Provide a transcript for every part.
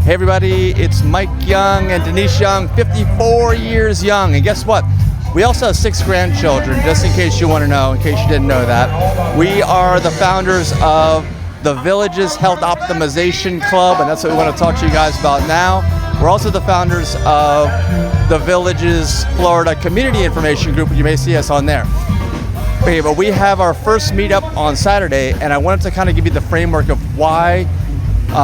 Hey everybody, it's Mike Young and Denise Young, 54 years young. And guess what? We also have 6 grandchildren, just in case you want to know, in case you didn't know that. We are the founders of the Villages Health Optimization Club, and that's what we want to talk to you guys about now. We're also the founders of the Villages Florida Community Information Group, and you may see us on there. Okay, but we have our first meetup on Saturday, and I wanted to kind of give you the framework of why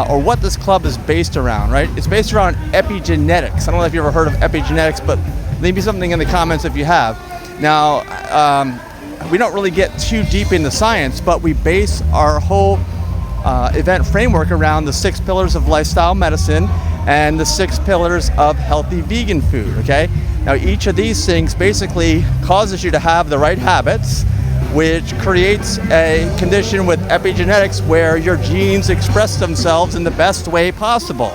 or what this club is based around, right? It's based around epigenetics. I don't know if you've ever heard of epigenetics, but leave me something in the comments if you have. Now, we don't really get too deep into science, but we base our whole event framework around the 6 pillars of lifestyle medicine and the 6 pillars of healthy vegan food, okay? Now, each of these things basically causes you to have the right habits, which creates a condition with epigenetics where your genes express themselves in the best way possible.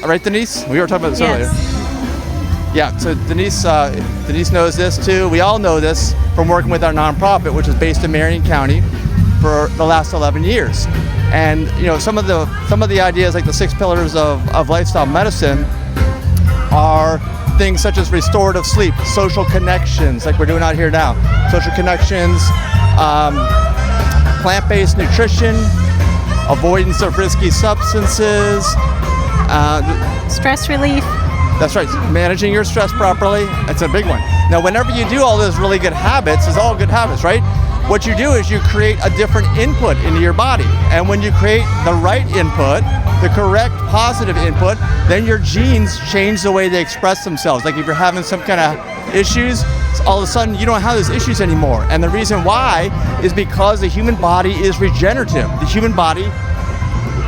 Right, Denise? We were talking about this earlier. Yeah, so Denise knows this too. We all know this from working with our nonprofit, which is based in Marion County for the last 11 years. And you know, some of the ideas like the 6 pillars of lifestyle medicine are things such as restorative sleep, social connections, like we're doing out here now, social connections, plant-based nutrition, avoidance of risky substances, stress relief. That's right, managing your stress properly. That's a big one. Now, whenever you do all those really good habits, it's all good habits, right? What you do is you create a different input into your body. And when you create the right input, the correct positive input, then your genes change the way they express themselves. Like if you're having some kind of issues, all of a sudden you don't have those issues anymore. And the reason why is because the human body is regenerative. The human body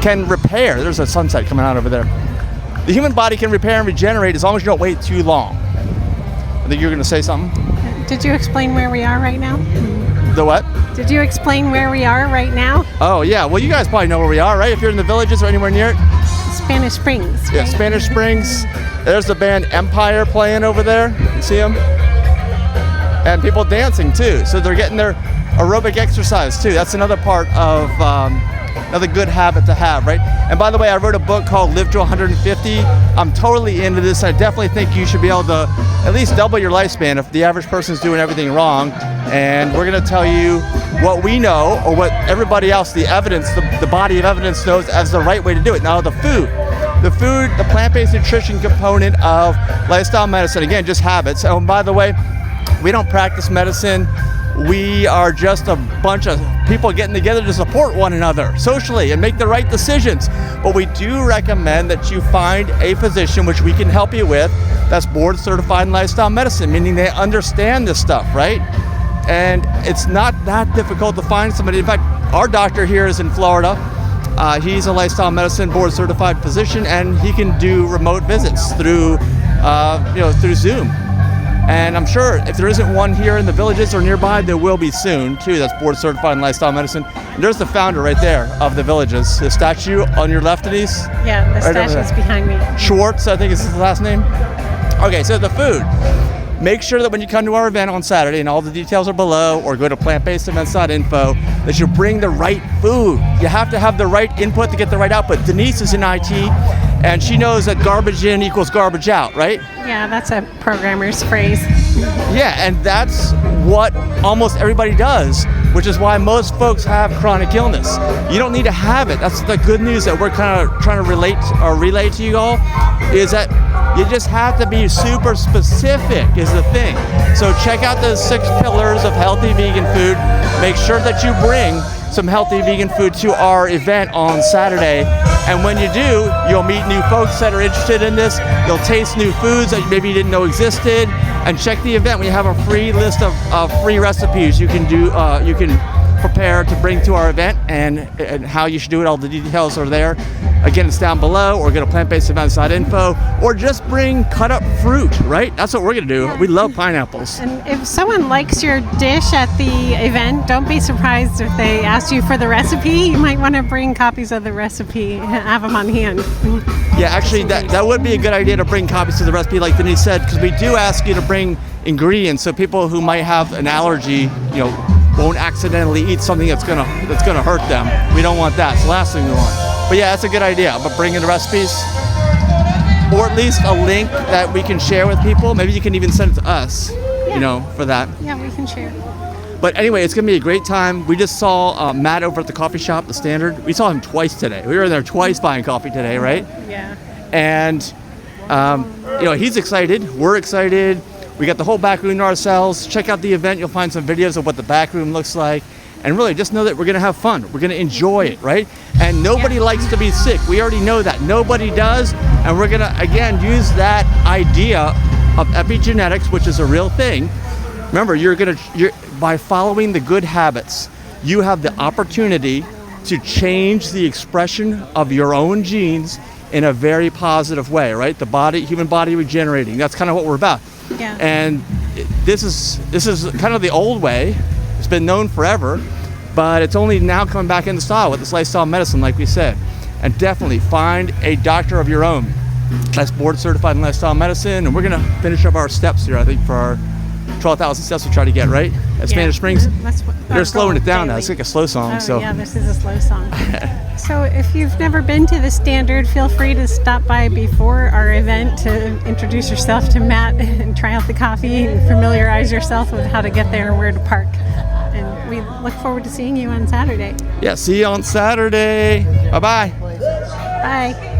can repair. There's a sunset coming out over there. The human body can repair and regenerate as long as you don't wait too long. I think you're going to say something. Did you explain where we are right now? The what? Did you explain where we are right now? Oh yeah, well you guys probably know where we are, right? If you're in the Villages or anywhere near it. Spanish Springs. Yeah, right? Spanish Springs. There's the band Empire playing over there. You see them? And people dancing too. So they're getting their aerobic exercise too. That's another part of another good habit to have, right? And by the way, I wrote a book called Live to 150. I'm totally into this. I definitely think you should be able to at least double your lifespan if the average person's doing everything wrong. And we're going to tell you what we know, or what everybody else, the evidence, the body of evidence knows as the right way to do it. Now, the plant-based nutrition component of lifestyle medicine, again, just habits. Oh, and by the way, we don't practice medicine. We are just a bunch of people getting together to support one another socially and make the right decisions. But we do recommend that you find a physician, which we can help you with, that's board certified in lifestyle medicine, meaning they understand this stuff, right? And it's not that difficult to find somebody. In fact, our doctor here is in Florida. He's a lifestyle medicine board certified physician, and he can do remote visits through Zoom. And I'm sure if there isn't one here in the Villages or nearby, there will be soon too. That's board certified in lifestyle medicine. And there's the founder right there of the Villages. The statue on your left, Denise? Yeah, the statue's behind me. Schwartz, I think is his last name. Okay, so the food. Make sure that when you come to our event on Saturday, and all the details are below, or go to plantbasedevents.info, that you bring the right food. You have to have the right input to get the right output. Denise is in IT, and she knows that garbage in equals garbage out, right? Yeah, that's a programmer's phrase. Yeah, and that's what almost everybody does, which is why most folks have chronic illness. You don't need to have it. That's the good news that we're kind of trying to relay to you all, is that you just have to be super specific is the thing. So check out those 6 pillars of healthy vegan food. Make sure that you bring some healthy vegan food to our event on Saturday. And when you do, you'll meet new folks that are interested in this. You'll taste new foods that maybe you didn't know existed. And check the event. We have a free list of free recipes you can do. You can prepare to bring to our event, and how you should do it. All the details are there. Again, it's down below, or go to plantbasedevents.info, or just bring cut up fruit, right? That's what we're gonna do. Yeah. We love pineapples. And if someone likes your dish at the event, don't be surprised if they ask you for the recipe. You might want to bring copies of the recipe, have them on hand. Yeah, actually, that would be a good idea to bring copies of the recipe, like Denise said, because we do ask you to bring ingredients, so people who might have an allergy, won't accidentally eat something that's gonna hurt them. We don't want that. It's the last thing we want. But yeah, that's a good idea. But bring in the recipes, or at least a link that we can share with people. Maybe you can even send it to us, you know, for that. Yeah, we can share. But anyway, it's going to be a great time. We just saw Matt over at the coffee shop, the Standard. We saw him twice today. We were there twice buying coffee today, right? Yeah. And, you know, he's excited. We're excited. We got the whole back room to ourselves. Check out the event. You'll find some videos of what the back room looks like. And really, just know that we're going to have fun. We're going to enjoy it, right? And nobody likes to be sick. We already know that. Nobody does. And we're going to, again, use that idea of epigenetics, which is a real thing. Remember, by following the good habits, you have the opportunity to change the expression of your own genes in a very positive way, right? The human body regenerating. That's kind of what we're about. Yeah. And this is kind of the old way. It's been known forever, but it's only now coming back into style with this lifestyle medicine, like we said. And definitely find a doctor of your own that's board certified in lifestyle medicine. And we're going to finish up our steps here, I think, for our 12,000 steps we try to get, right? At Spanish Springs. They're slowing it down now. It's like a slow song. Oh, so yeah, this is a slow song. So if you've never been to the Standard, feel free to stop by before our event to introduce yourself to Matt and try out the coffee and familiarize yourself with how to get there and where to park. And we look forward to seeing you on Saturday. Yeah, see you on Saturday. Bye-bye. Bye.